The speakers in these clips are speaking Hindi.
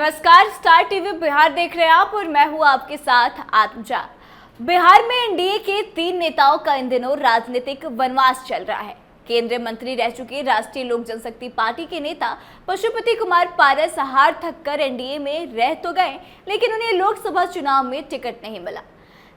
नमस्कार, स्टार टीवी बिहार देख रहे हैं आप और मैं हूं आपके साथ आत्मजा। बिहार में एनडीए के 3 नेताओं का इन दिनों राजनीतिक वनवास चल रहा है। केंद्रीय मंत्री रह चुके राष्ट्रीय लोक जनशक्ति पार्टी के नेता पशुपति कुमार पारस हार थक कर एनडीए में रह तो गए, लेकिन उन्हें लोकसभा चुनाव में टिकट नहीं मिला।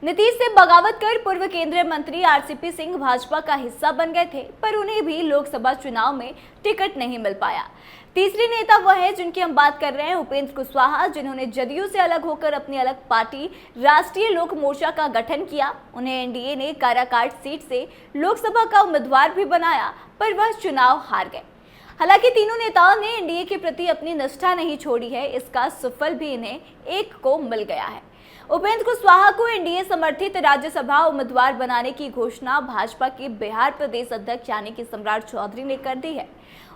नीतीश से बगावत कर पूर्व केंद्रीय मंत्री आरसीपी सिंह भाजपा का हिस्सा बन गए थे, पर उन्हें भी लोकसभा चुनाव में टिकट नहीं मिल पाया। तीसरी नेता वह है जिनकी हम बात कर रहे हैं, उपेंद्र कुशवाहा, जिन्होंने जदयू से अलग होकर अपनी अलग पार्टी राष्ट्रीय लोक मोर्चा का गठन किया। उन्हें एनडीए ने काराकाट सीट से लोकसभा का उम्मीदवार भी बनाया, पर वह चुनाव हार गए। हालांकि तीनों नेताओं ने एनडीए के प्रति अपनी निष्ठा नहीं छोड़ी है, इसका सुफल भी इन्हें एक को मिल गया है। उपेंद्र कुशवाहा को एनडीए समर्थित राज्यसभा उम्मीदवार बनाने की घोषणा भाजपा के बिहार प्रदेश अध्यक्ष यानी कि सम्राट चौधरी ने कर दी है।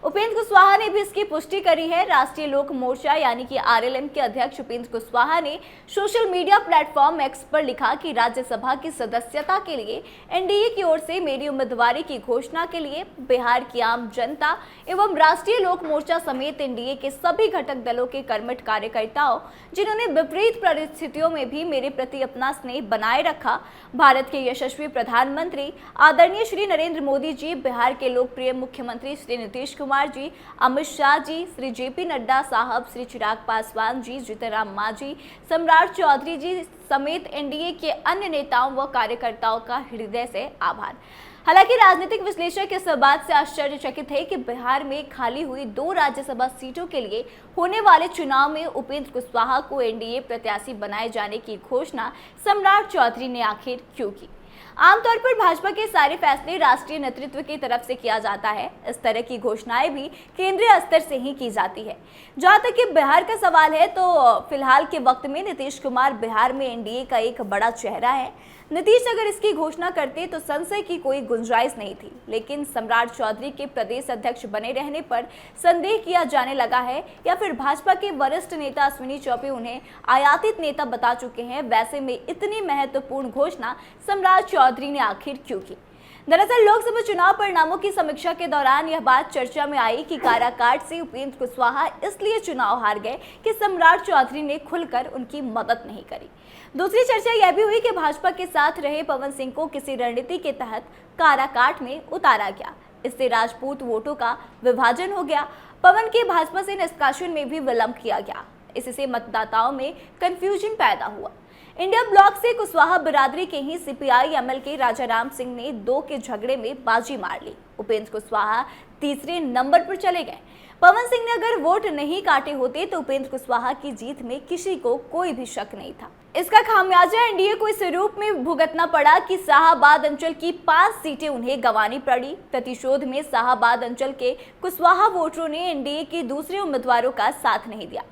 उपेंद्र कुशवाहा ने भी इसकी पुष्टि करी है। राष्ट्रीय लोक मोर्चा यानी कि आरएलएम के अध्यक्ष उपेंद्र कुशवाहा ने सोशल मीडिया प्लेटफॉर्म एक्स पर लिखा कि राज्यसभा की सदस्यता के लिए एनडीए की ओर से मेरी उम्मीदवारी की घोषणा के लिए बिहार की आम जनता एवं राष्ट्रीय लोक मोर्चा समेत एनडीए के सभी घटक दलों के कर्मठ कार्यकर्ताओं, जिन्होंने विपरीत परिस्थितियों में भी मेरे प्रति अपना स्नेह बनाए रखा, भारत के यशस्वी प्रधानमंत्री आदरणीय श्री नरेंद्र मोदी जी, बिहार के लोकप्रिय मुख्यमंत्री श्री नीतीश कुमार जी, अमित शाह जी, श्री जेपी नड्डा साहब, श्री चिराग पासवान जी, जीतन राम मांझी, सम्राट चौधरी जी समेत एनडीए के अन्य नेताओं व कार्यकर्ताओं का हृदय से आभार। हालांकि राजनीतिक विश्लेषक इस बात से आश्चर्यचकित है कि बिहार में खाली हुई 2 राज्यसभा सीटों के लिए होने वाले चुनाव में उपेंद्र कुशवाहा को एनडीए प्रत्याशी बनाए जाने की घोषणा सम्राट चौधरी ने आखिर क्यों की। आमतौर पर भाजपा के सारे फैसले राष्ट्रीय नेतृत्व की तरफ से किया जाता है। इस तरह की घोषणाएं भी केंद्रीय स्तर से ही की जाती है। जहां तक कि बिहार का सवाल है तो फिलहाल के वक्त में नीतीश कुमार बिहार में एनडीए का एक बड़ा चेहरा है। नीतीश अगर इसकी घोषणा करते तो संशय की कोई गुंजाइश नहीं थी, लेकिन सम्राट चौधरी के प्रदेश अध्यक्ष बने रहने पर संदेह किया जाने लगा है, या फिर भाजपा के वरिष्ठ नेता अश्विनी चौबे उन्हें आयातित नेता बता चुके हैं। वैसे में इतनी महत्वपूर्ण घोषणा सम्राट चौधरी ने आखिर क्यों की? दरअसल लोकसभा चुनाव परिणामों की समीक्षा के दौरान यह बात चर्चा में आई कि काराकाट से उपेंद्र कुशवाहा इसलिए चुनाव हार गए कि सम्राट चौधरी ने खुलकर उनकी मदद नहीं करी। दूसरी चर्चा यह भी हुई कि भाजपा के साथ रहे पवन सिंह को किसी रणनीति के तहत काराकाट में उतारा गया। इससे राजपूत वोटों का विभाजन हो गया। पवन के भाजपा से निष्कासन में भी विलंब किया गया। इससे मतदाताओं में कंफ्यूजन पैदा हुआ। इंडिया ब्लॉक से कुशवाहा बिरादरी के ही सीपीआई एमएल के राजा राम सिंह ने 2 के झगड़े में बाजी मार ली। उपेंद्र कुशवाहा तीसरे नंबर पर चले गए। पवन सिंह ने अगर वोट नहीं काटे होते तो उपेंद्र कुशवाहा की जीत में किसी को कोई भी शक नहीं था। इसका खामियाजा एनडीए को इस रूप में भुगतना पड़ा कि शाहाबाद अंचल की 5 सीटें उन्हें गंवानी पड़ी। प्रतिशोध में शाहाबाद अंचल के कुशवाहा वोटरों ने एनडीए के दूसरे उम्मीदवारों का साथ नहीं दिया।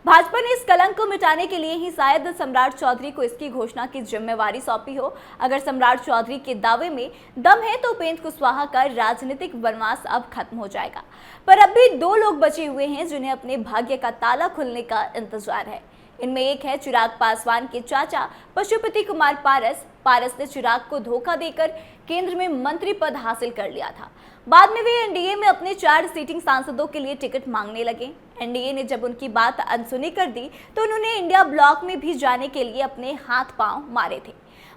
भाजपा ने इस कलंक को मिटाने के लिए ही शायद सम्राट चौधरी को इसकी घोषणा की जिम्मेवारी सौंपी हो। अगर सम्राट चौधरी के दावे में दम है तो उपेंद्र कुशवाहा का राजनीतिक वनवास अब खत्म हो जाएगा। पर अब भी 2 लोग बचे हुए हैं जिन्हें अपने भाग्य का ताला खुलने का इंतजार है। इनमें एक है चिराग पासवान के चाचा पशुपति कुमार पारस। पारस ने चिराग को धोखा देकर केंद्र में मंत्री पद हासिल कर लिया था। बाद में वे एनडीए में अपने 4 सीटिंग सांसदों के लिए टिकट मांगने लगे। एनडीए ने जब उनकी बात अनसुनी कर दी तो उन्होंने इंडिया ब्लॉक में भी जाने के लिए अपने हाथ पांव मारे थे।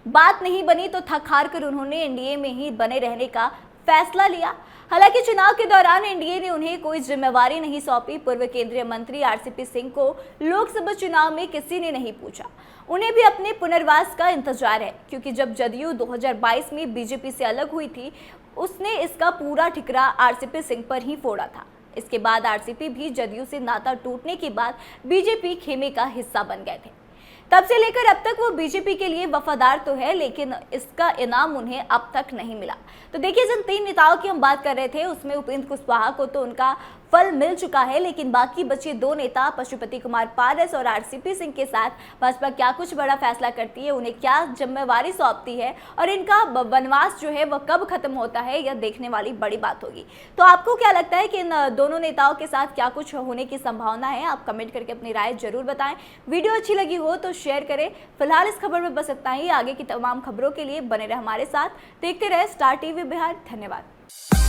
बात नहीं बनी तो थक हार कर उन्होंने एनडीए में ही बने रहने का फैसला लिया। हालांकि चुनाव के दौरान एनडीए ने उन्हें कोई जिम्मेवारी नहीं सौंपी। पूर्व केंद्रीय मंत्री आरसीपी सिंह को लोकसभा चुनाव में किसी ने नहीं पूछा। उन्हें भी अपने पुनर्वास का इंतजार है, क्योंकि जब जदयू 2022 में बीजेपी से अलग हुई थी, उसने इसका पूरा ठिकरा आरसीपी सिंह पर ही फोड़ा था। इसके बाद आरसीपी भी जदयू से नाता टूटने के बाद बीजेपी खेमे का हिस्सा बन गए थे। तब से लेकर अब तक वो बीजेपी के लिए वफादार तो है, लेकिन इसका इनाम उन्हें अब तक नहीं मिला। तो देखिए, जिन 3 नेताओं की हम बात कर रहे थे उसमें उपेंद्र कुशवाहा को तो उनका फल मिल चुका है, लेकिन बाकी बचे 2 नेता पशुपति कुमार पारस और आरसीपी सिंह के साथ भाजपा क्या कुछ बड़ा फैसला करती है, उन्हें क्या जिम्मेवारी सौंपती है और इनका वनवास जो है वह कब खत्म होता है, यह देखने वाली बड़ी बात होगी। तो आपको क्या लगता है कि इन दोनों नेताओं के साथ क्या कुछ होने की संभावना है? आप कमेंट करके अपनी राय जरूर बताएं। वीडियो अच्छी लगी हो तो शेयर करें। फिलहाल इस खबर में बस इतना ही। आगे की तमाम खबरों के लिए बने रहे हमारे साथ। देखते रहे स्टार टीवी बिहार। धन्यवाद।